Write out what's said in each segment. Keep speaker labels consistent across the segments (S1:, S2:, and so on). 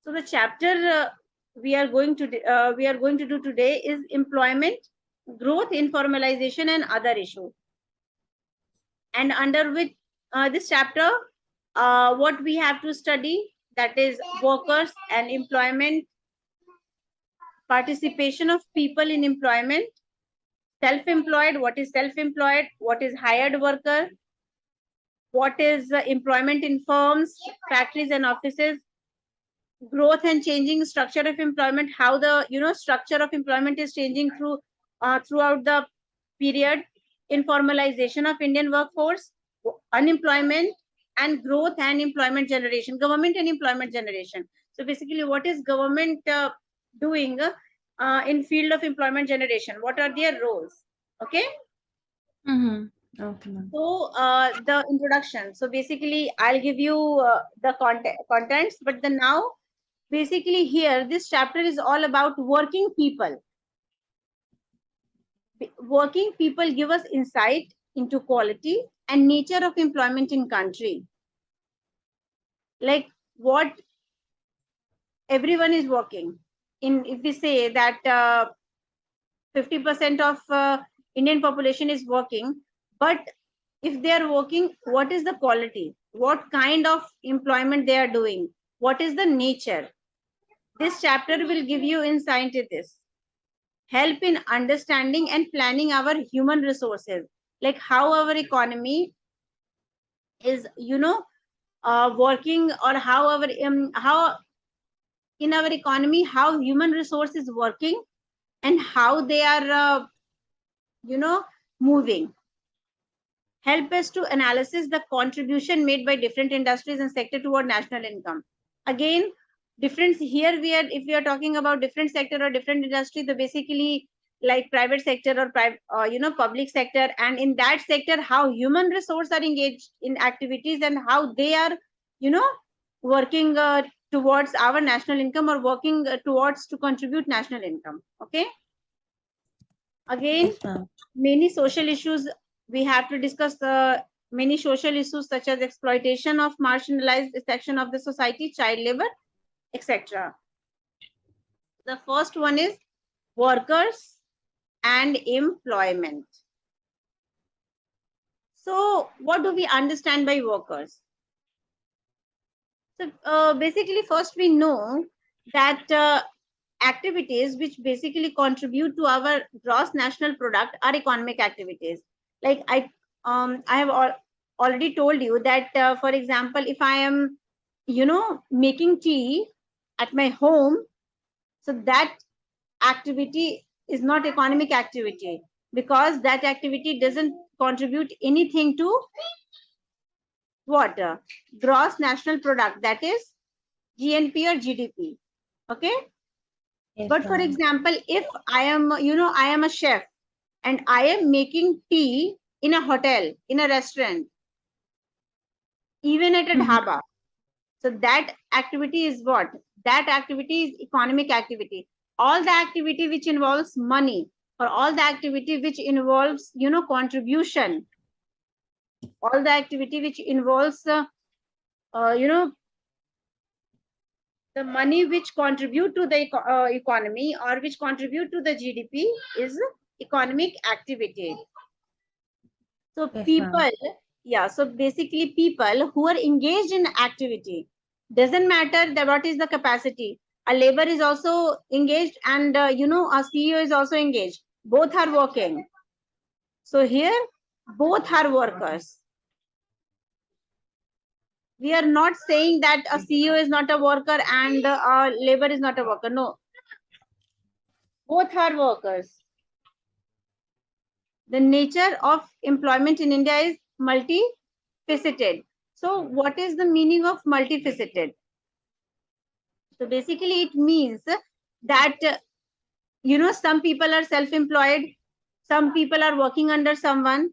S1: So the chapter we are going to do today is employment, growth, informalization, and other issues. And under which this chapter, what we have to study, that is workers and employment, participation of people in employment, self-employed, what is self-employed, what is hired worker, what is employment in firms, factories, and offices, growth and changing structure of employment, how the structure of employment is changing throughout the period, informalization of Indian workforce, unemployment, and growth and employment generation, government and employment generation. So basically, what is government doing in field of employment generation? What are their roles? Okay.
S2: Okay, ma'am.
S1: So the introduction. So basically, I'll give you the contents, but the now basically here this chapter is all about working people. Working people give us insight into quality and nature of employment in country. Like what everyone is working in. If we say that 50% of Indian population is working, but if they are working, what is the quality? What kind of employment they are doing? What is the nature? This chapter will give you insight into this. Help in understanding and planning our human resources, like how our economy is working, or how in our economy how human resource is working, and how they are moving. Help us to analysis the contribution made by different industries and sector toward national income. Again, difference here, if we are talking about different sector or different industry, the basically like private sector or private public sector, and in that sector how human resource are engaged in activities and how they are working towards our national income, or working towards to contribute national income. Okay. Again,
S2: Yes,
S1: many social issues we have to discuss. Many social issues such as exploitation of marginalized section of the society, child labor, etc. The first one is workers and employment. So what do we understand by workers? So basically, first we know that activities which basically contribute to our gross national product are economic activities. Like I have already told you that for example, if I am making tea at my home, so that activity is not economic activity, because that activity doesn't contribute anything to what gross national product, that is GNP or GDP. Okay.
S2: yes,
S1: But for
S2: ma'am.
S1: example, if I am I am a chef and I am making tea in a hotel, in a restaurant, even at a
S2: Mhm.
S1: dhaba, so that activity is what? That activity is economic activity. All the activity which involves money, or all the activity which involves contribution, all the activity which involves you know the money which contribute to the economy, or which contribute to the GDP, is economic activity. So
S2: Yes, ma'am.
S1: people, yeah, so basically people who are engaged in activity, doesn't matter that what is the capacity. A labor is also engaged, and a CEO is also engaged. Both are working. So here, both are workers. We are not saying that a CEO is not a worker and a labor is not a worker. No, both are workers. The nature of employment in India is multifaceted. So what is the meaning of multifaceted? So basically it means that some people are self-employed, some people are working under someone,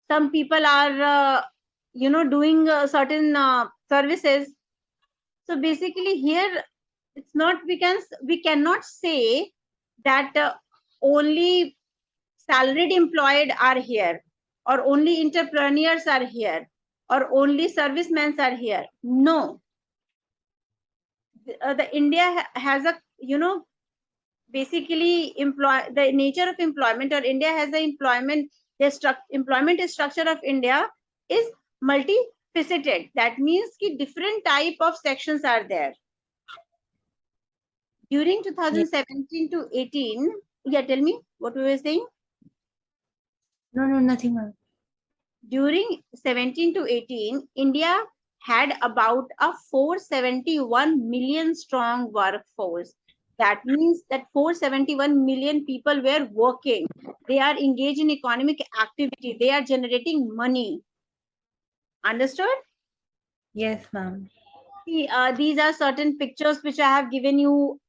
S1: some people are doing certain services. So basically here it's not, we cannot say that only salaried employed are here, or only entrepreneurs are here, or only servicemen are here. No, the India has a, basically the nature of employment, or India has the employment, employment structure of India is multifaceted. That means ki different type of sections are there. During 2017 to 18, yeah, tell me what we were saying.
S2: No, nothing, ma'am.
S1: During 17 to 18, India had about a 471 million strong workforce. That means that 471 million people were working. They are engaged in economic activity. They are generating money. Understood?
S2: Yes, ma'am.
S1: See, these are certain pictures which I have given you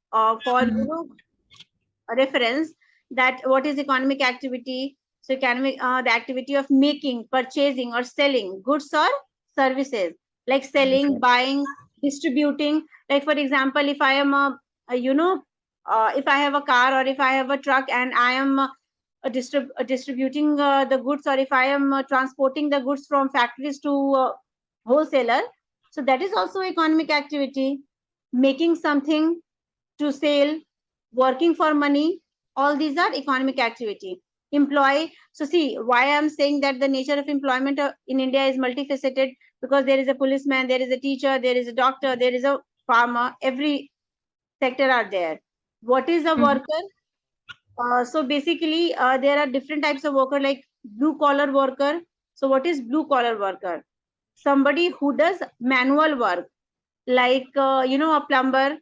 S1: for a reference, that what is economic activity. So economic, the activity of making, purchasing or selling goods or services, like selling, buying, distributing. Like for example, if I am if I have a car or if I have a truck and I am distributing the goods, or if I am transporting the goods from factories to wholesaler, so that is also economic activity. Making something to sell, working for money, all these are economic activity. Employee, so see why I'm saying that the nature of employment in India is multifaceted, because there is a policeman, there is a teacher, there is a doctor, there is a farmer, every sector are there. What is a worker? So basically there are different types of worker, like blue collar worker. So what is blue collar worker? Somebody who does manual work, like a plumber,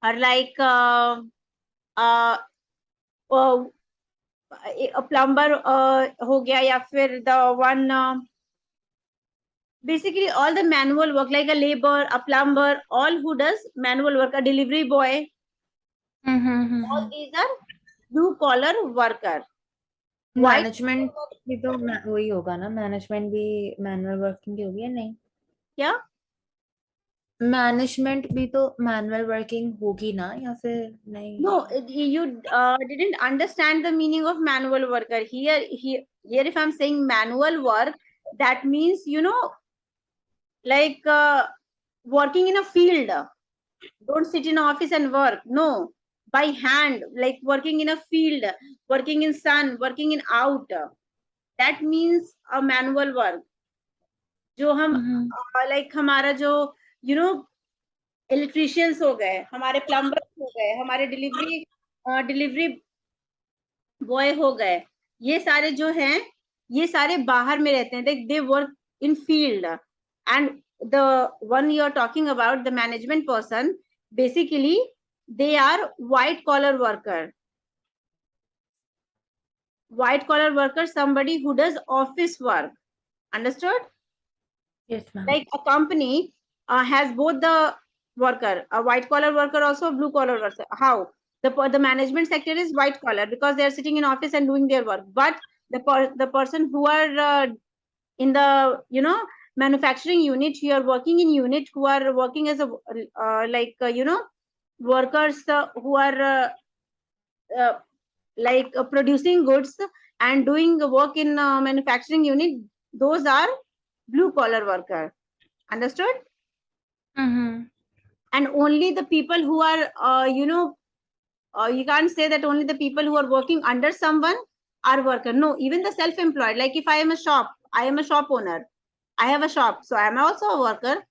S1: or like uh, uh, a plumber हो गया, या फिर the one basically all the manual work, like a labor, a plumber, all who does manual work, a delivery boy, all these are blue collar worker. White
S2: management भी तो वही होगा ना, management भी मैनुअल वर्किंग की होगी या नहीं?
S1: क्या?
S2: मैनेजमेंट भी तो मैनुअल वर्किंग होगी ना, या फिर नहीं?
S1: No, you didn't understand the meaning of manual worker. Here if I'm saying manual work, that means like working in a field. Don't sit in office and work. No, by hand, like working in a field, working in sun, working in out. That means a manual work. जो हम like हमारा जो electricians हो गए, हमारे plumbers हो गए, हमारे डिलीवरी बॉय हो गए, ये सारे जो हैं, ये सारे बाहर में रहते हैं. They work in field. And the one you are talking about, the management person, basically they are white collar worker. White collar worker, somebody who does office work. Understood?
S2: Yes, ma'am.
S1: Like a company has both the worker, a white collar worker, also a blue collar worker. How? The management sector is white collar because they are sitting in office and doing their work. But the person who are in the manufacturing unit, who are working in unit, who are working as a workers who are producing goods and doing work in manufacturing unit, those are blue collar worker. Understood? And only the people who are you can't say that only the people who are working under someone are worker. No, even the self-employed, like if I am a shop owner, I have a shop, so I am also a worker.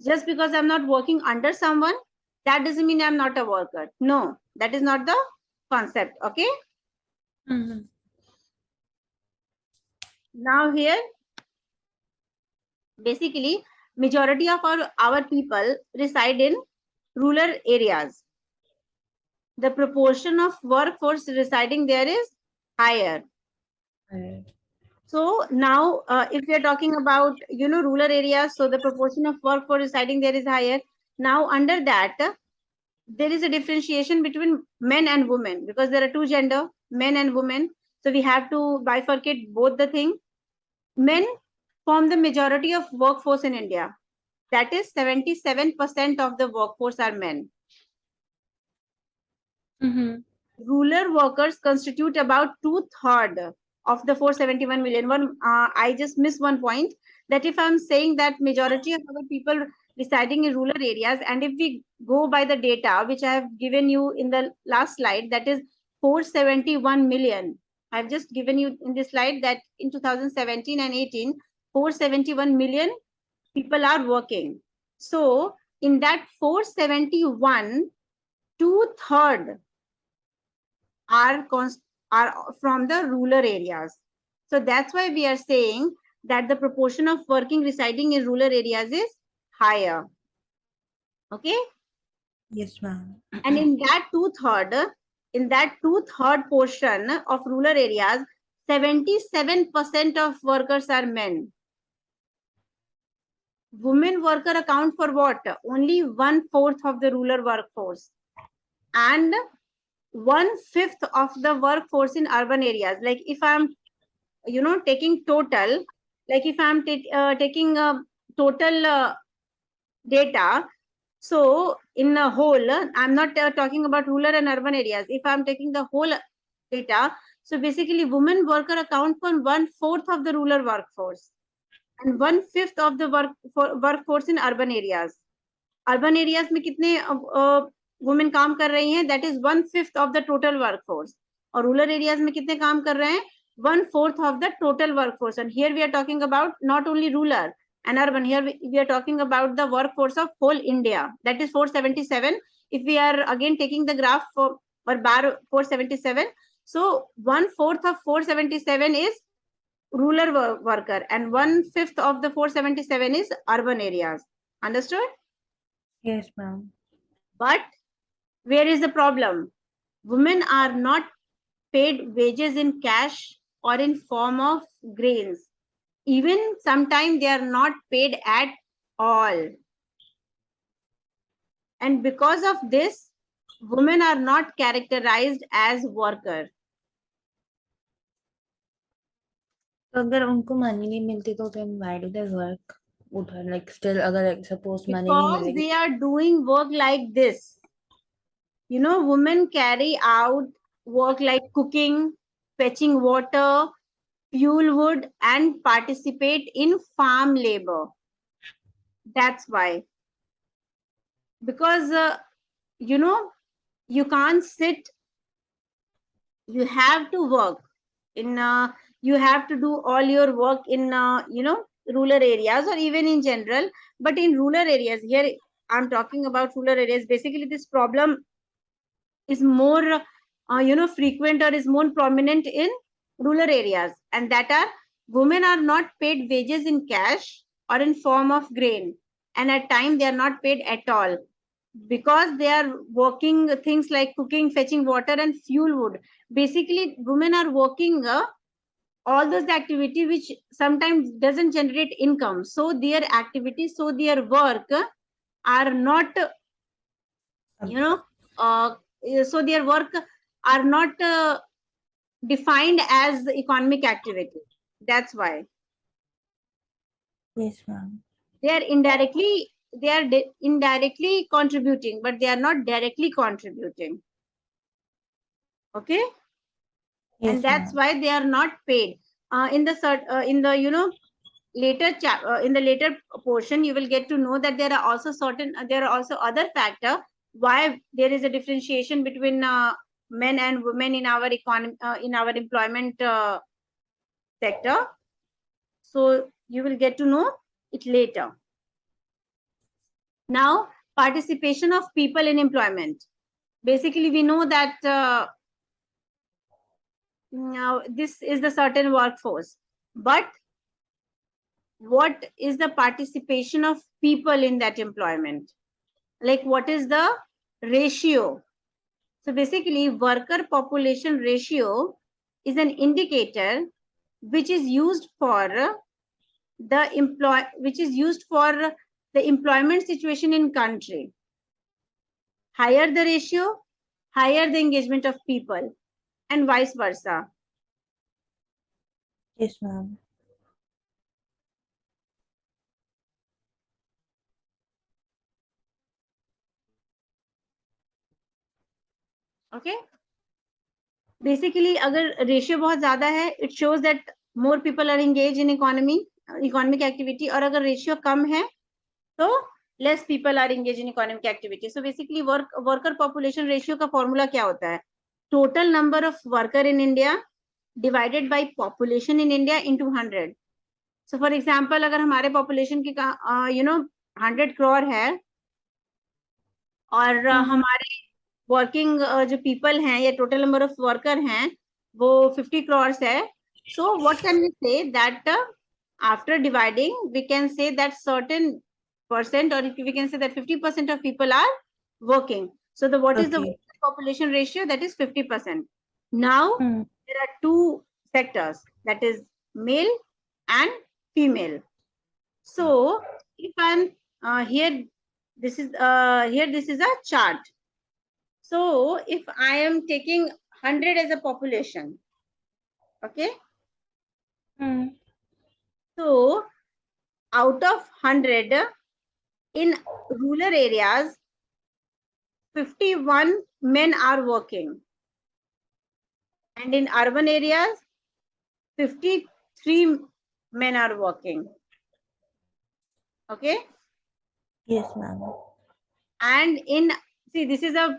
S1: Just because I'm not working under someone, that doesn't mean I'm not a worker. No, that is not the concept. Okay. Now here, basically majority of our people reside in rural areas. The proportion of workforce residing there is higher. So now if we are talking about rural areas, so the proportion of workforce residing there is higher. Now under that there is a differentiation between men and women, because there are two gender, men and women. So we have to bifurcate both the thing. Men form the majority of workforce in India. That is 77% of the workforce are men. Rural workers constitute about 2/3 of the 471 million. I just missed one point, that if I'm saying that majority of our people residing in rural areas, and if we go by the data which I have given you in the last slide, that is 471 million. I've just given you in this slide that in 2017 and 18, 471 million people are working. So in that 471, 2/3 are from the rural areas. So that's why we are saying that the proportion of working residing in rural areas is higher. Okay.
S2: Yes, ma'am.
S1: And in that two-third portion of rural areas, 77% of workers are men. Women worker account for what? Only 1/4 of the rural workforce, and 1/5 of the workforce in urban areas. Like if I'm, taking total, like if I'm taking total data, so in a whole, I'm not talking about rural and urban areas. If I'm taking the whole data, so basically women worker account for 1/4 of the rural workforce and 1/5 of the workforce in urban areas. Urban areas में कितने women काम कर रही हैं? That is 1/5 of the total workforce. और rural areas में कितने काम कर रहे हैं? 1/4 of the total workforce. And here we are talking about not only rural and urban. Here we are talking about the workforce of whole India. That is 477. If we are again taking the graph for bar 477, so 1/4 of 477 is rural worker and 1/5 of the 477 is urban areas. Understood?
S2: Yes, ma'am.
S1: But where is the problem? Women are not paid wages in cash or in form of grains. Even sometimes they are not paid at all. And because of this, women are not characterized as worker.
S2: तो अगर उनको money नहीं मिलती तो then why do they work? Like still अगर suppose money नहीं
S1: Because
S2: मिलेगी.
S1: they are doing work like this. Women carry out work like cooking, fetching water, fuel wood, and participate in farm labor. That's why. Because, you can't sit, you have to work in, you have to do all your work in, rural areas or even in general. But in rural areas, here I'm talking about rural areas, basically this problem is more, frequent or is more prominent in rural areas, and that are women are not paid wages in cash or in form of grain, and at times they are not paid at all because they are working things like cooking, fetching water, and fuel wood. Basically, women are working all those activity which sometimes doesn't generate income. So their activities, so their work are not, uh, so their work are not defined as economic activity. That's why
S2: Yes, ma'am.
S1: they are indirectly contributing, but they are not directly contributing. Okay.
S2: Yes,
S1: And that's
S2: ma'am.
S1: why they are not paid. In the later portion, you will get to know that there are also other factor why there is a differentiation between men and women in our economy, in our employment sector. So you will get to know it later. Now, participation of people in employment. Basically, we know that now this is the certain workforce, but what is the participation of people in that employment? Like what is the ratio? So basically, worker population ratio is an indicator which is used for the employment situation in country. Higher the ratio, higher the engagement of people, and vice versa.
S2: Yes, ma'am.
S1: Okay. Basically, अगर ratio बहुत ज़्यादा है, it shows that more people are engaged in economic activity. और अगर ratio कम है, तो less people are engaged in economic activity. So basically worker population ratio का formula क्या होता है? Total number of worker in India divided by population in India into 100. So for example, अगर हमारे population की 100 crore है और हमारे वर्किंग जो पीपल हैं या टोटल नंबर ऑफ वर्कर हैं वो 50 crores है. So what can we say that after dividing we can say that certain percent, or we can say that 50% of people are working. So what is the
S2: Okay.
S1: population ratio? That is 50%. Now there are two sectors, that is male and female. So if I'm here, this is a chart. So if I am taking 100 as a population, okay. So out of 100 in rural areas, 51 men are working, and in urban areas, 53 men are working. Okay.
S2: Yes, ma'am.
S1: And in, see, this is a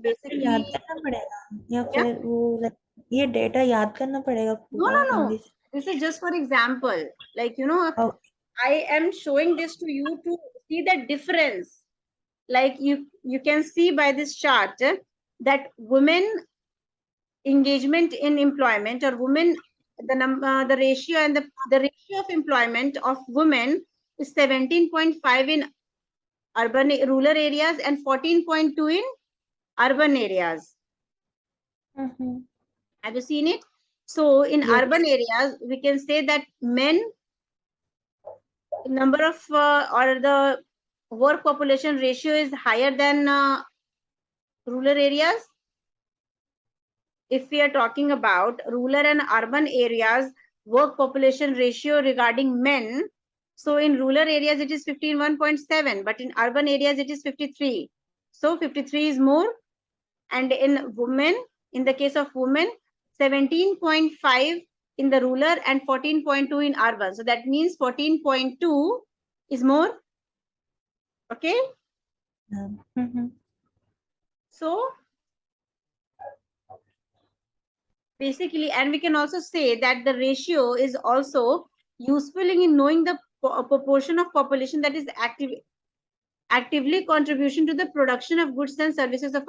S1: basically.
S2: याद करना पड़ेगा या फिर वो ये data याद करना पड़ेगा पूरा?
S1: No. This is just for example. Like,
S2: Oh,
S1: I am showing this to you to see the difference. Like you can see by this chart that women engagement in employment, or women, the ratio and the ratio of employment of women is 17.5 in rural areas and 14.2 in urban areas. Have you seen it? So in
S2: yes.
S1: urban areas, we can say that men number of or the work population ratio is higher than rural areas. If we are talking about rural and urban areas work population ratio regarding men, so in rural areas it is 51.7, but in urban areas it is 53. So 53 is more. And in women, in the case of women, 17.5 in the rural and 14.2 in urban. So that means 14.2 is more. Okay. So basically, and we can also say that the ratio is also useful in knowing the proportion of population that is actively contribution to the production of goods and services of